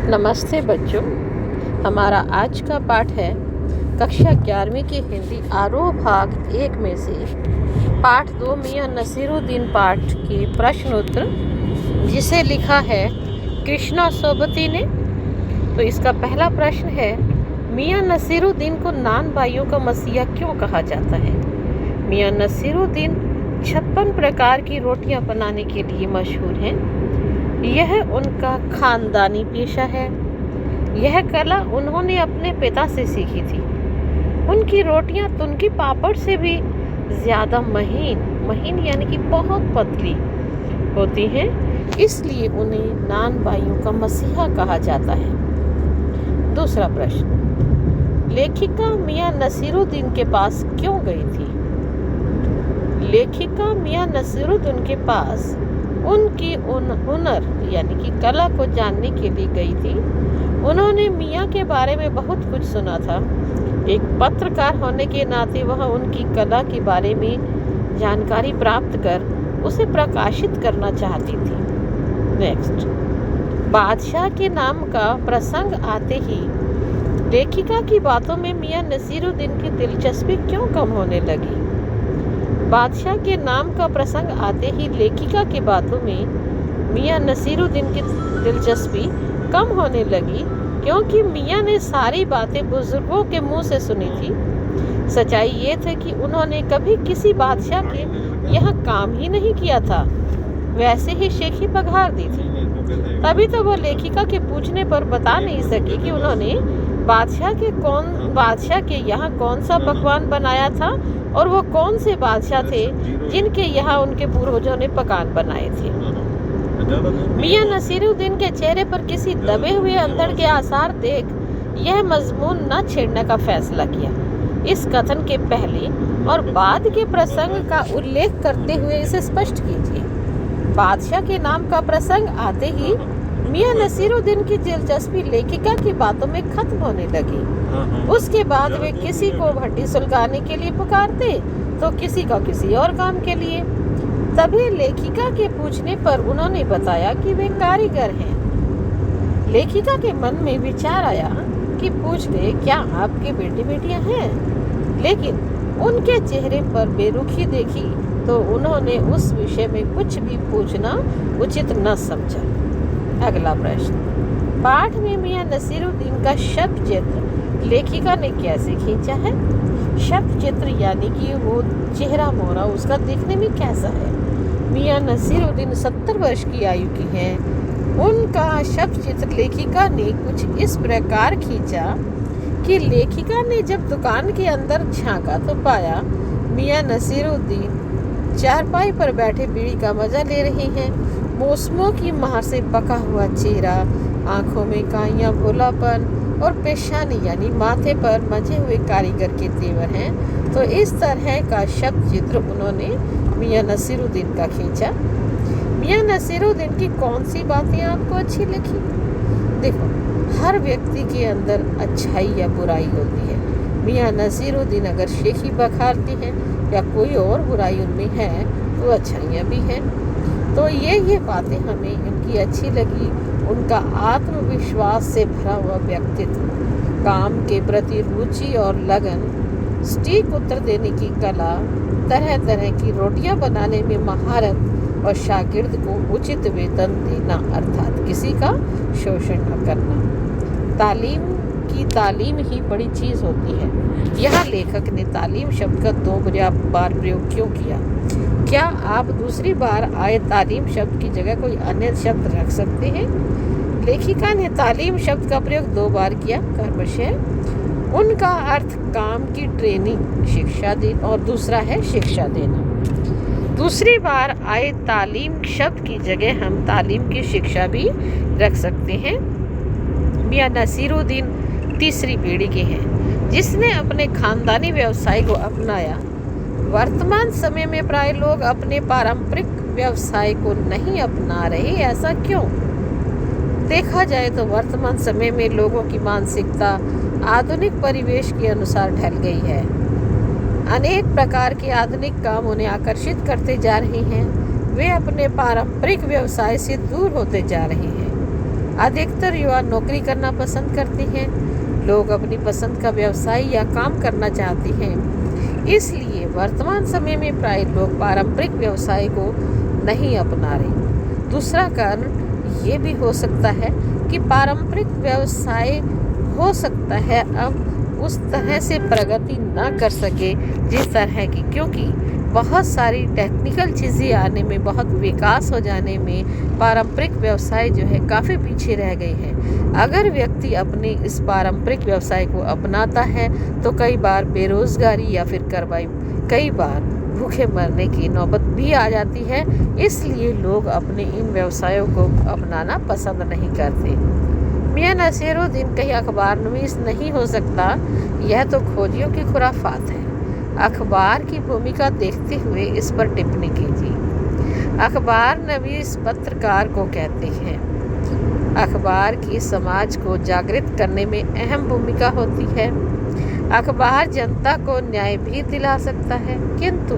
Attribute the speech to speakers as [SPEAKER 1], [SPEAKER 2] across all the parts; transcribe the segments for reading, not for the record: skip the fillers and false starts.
[SPEAKER 1] नमस्ते बच्चों। हमारा आज का पाठ है कक्षा 11वीं की हिंदी आरोह भाग 1 में से पाठ 2 मियाँ नसीरुद्दीन पाठ के प्रश्न उत्तर, जिसे लिखा है कृष्णा सोबती ने। तो इसका पहला प्रश्न है, मियाँ नसीरुद्दीन को नान भाइयों का मसीहा क्यों कहा जाता है? मियाँ नसीरुद्दीन 56 प्रकार की रोटियां बनाने के लिए मशहूर हैं। यह उनका खानदानी पेशा है। यह कला उन्होंने अपने पिता से सीखी थी। उनकी रोटियां तुनकी पापड़ से भी ज़्यादा महीन यानी कि बहुत पतली होती हैं, इसलिए उन्हें नान भाइयों का मसीहा कहा जाता है। दूसरा प्रश्न, लेखिका मियाँ नसीरुद्दीन के पास क्यों गई थी? लेखिका मियाँ नसीरुद्दीन के पास उनकी हुनर यानी कि कला को जानने के लिए गई थी। उन्होंने मियाँ के बारे में बहुत कुछ सुना था। एक पत्रकार होने के नाते वह उनकी कला के बारे में जानकारी प्राप्त कर उसे प्रकाशित करना चाहती थी। नेक्स्ट, बादशाह के नाम का प्रसंग आते ही लेखिका की बातों में मियाँ नसीरुद्दीन की दिलचस्पी क्यों कम होने लगी? बादशाह के नाम का प्रसंग आते ही लेखिका की बातों में मियाँ नसीरुद्दीन की दिलचस्पी कम होने लगी, क्योंकि मियाँ ने सारी बातें बुजुर्गों के मुंह से सुनी थी। सच्चाई ये थी कि उन्होंने कभी किसी बादशाह के यहाँ काम ही नहीं किया था। वैसे ही शेखी पघार दी थी। तभी तो वह लेखिका के पूछने पर बता नहीं सकी कि उन्होंने बादशाह के यहाँ कौन सा पकवान बनाया था और वो कौन से बादशाह थे जिनके यहाँ उनके पूर्वजों ने पकवान बनाए थे। मियाँ नसीरुद्दीन के चेहरे पर किसी दबे हुए अंधड़ के आसार देख यह मजमून न छेड़ने का फैसला किया। इस कथन के पहले और बाद के प्रसंग का उल्लेख करते हुए इसे स्पष्ट कीजिए। बादशाह के नाम का प्रसंग आते ही मियाँ नसीरुद्दीन की दिलचस्पी लेखिका की बातों में खत्म होने लगी। उसके बाद वे किसी को भट्टी सुलगाने के लिए पुकारते तो किसी का किसी और काम के लिए। तभी लेखिका के पूछने पर उन्होंने बताया कि वे कारीगर हैं। लेखिका के मन में विचार आया कि पूछ ले, क्या आपके बेटे बेटियां हैं? लेकिन उनके चेहरे पर बेरुखी देखी तो उन्होंने उस विषय में कुछ भी पूछना उचित न समझा। अगला प्रश्न, पाठ में मियाँ नसीरुद्दीन का शब्द चित्र लेखिका ने कैसे खींचा है? शब्द चित्र यानी कि वो चेहरा मोहरा उसका दिखने में कैसा है? मियाँ नसीरुद्दीन 70 वर्ष की आयु की हैं। उनका शब्द चित्र लेखिका ने कुछ इस प्रकार खींचा कि लेखिका ने जब दुकान के अंदर झांका तो पाया मियाँ नसीरुद्दीन चारपाई पर बैठे बीड़ी का मजा ले रहे हैं। मौसमों की मार से पका हुआ चेहरा, आंखों में काइयां भोलापन और पेशानी यानी माथे पर मजे हुए कारीगर के तेवर हैं। तो इस तरह का शब्द चित्र उन्होंने मियाँ नसीरुद्दीन का खींचा। मियाँ नसीरुद्दीन की कौन सी बातें आपको अच्छी लगी? देखो, हर व्यक्ति के अंदर अच्छाई या बुराई होती है। मियाँ नसीरुद्दीन अगर शेखी बखारती हैं या कोई और बुराई उनमें है तो अच्छाइयाँ भी हैं। तो ये बातें हमें उनकी अच्छी लगी। उनका आत्मविश्वास से भरा हुआ व्यक्तित्व, काम के प्रति रुचि और लगन, सटीक उत्तर देने की कला, तरह तरह की रोटियां बनाने में महारत और शागिर्द को उचित वेतन देना अर्थात किसी का शोषण न करना। तालीम ही बड़ी चीज़ होती है। यहाँ लेखक ने तालीम शब्द का 2 बार प्रयोग क्यों किया? क्या आप दूसरी बार आए तालीम शब्द की जगह कोई अन्य शब्द रख सकते हैं? लेखिका ने तालीम शब्द का प्रयोग 2 बार किया। क्रमशः उनका अर्थ काम की ट्रेनिंग, शिक्षा देना और दूसरा है शिक्षा देना। दूसरी बार आए तालीम शब्द की जगह हम तालीम की शिक्षा भी रख सकते हैं। मियाँ नसीरुद्दीन तीसरी पीढ़ी के हैं जिसने अपने खानदानी व्यवसाय को अपनाया। वर्तमान समय में प्राय लोग अपने पारंपरिक व्यवसाय को नहीं अपना रहे। ऐसा क्यों? देखा जाए तो वर्तमान समय में लोगों की मानसिकता आधुनिक परिवेश के अनुसार ढल गई है। अनेक प्रकार के आधुनिक काम उन्हें आकर्षित करते जा रहे हैं। वे अपने पारंपरिक व्यवसाय से दूर होते जा रहे हैं। अधिकतर युवा नौकरी करना पसंद करते हैं। लोग अपनी पसंद का व्यवसाय या काम करना चाहते हैं। इसलिए वर्तमान समय में प्राय लोग पारंपरिक व्यवसाय को नहीं अपना रहे। दूसरा कारण ये भी हो सकता है कि पारंपरिक व्यवसाय हो सकता है अब उस तरह से प्रगति ना कर सके जिस तरह की, क्योंकि बहुत सारी टेक्निकल चीज़ें आने में, बहुत विकास हो जाने में पारंपरिक व्यवसाय जो है काफ़ी पीछे रह गए हैं। अगर व्यक्ति अपने इस पारंपरिक व्यवसाय को अपनाता है तो कई बार बेरोजगारी या फिर कई बार भूखे मरने की नौबत भी आ जाती है। इसलिए लोग अपने इन व्यवसायों को अपनाना पसंद नहीं करते। मियां नसीरुद्दीन कहीं अखबार नवीस नहीं हो सकता, यह तो खोजियों की खुराफात है। अखबार की भूमिका देखते हुए इस पर टिप्पणी कीजिए। अखबार नवीस पत्रकार को कहते हैं। अखबार की समाज को जागृत करने में अहम भूमिका होती है। अखबार जनता को न्याय भी दिला सकता है, किंतु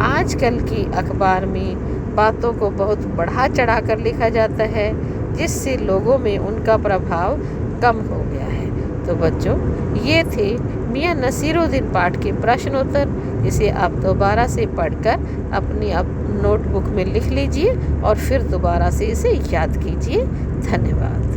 [SPEAKER 1] आजकल की अखबार में बातों को बहुत बढ़ा चढ़ा कर लिखा जाता है, जिससे लोगों में उनका प्रभाव कम हो गया है। तो बच्चों, ये थे मियां नसीरुद्दीन पाठ के प्रश्न उत्तर। इसे आप दोबारा से पढ़कर अपनी नोटबुक में लिख लीजिए और फिर दोबारा से इसे याद कीजिए। धन्यवाद।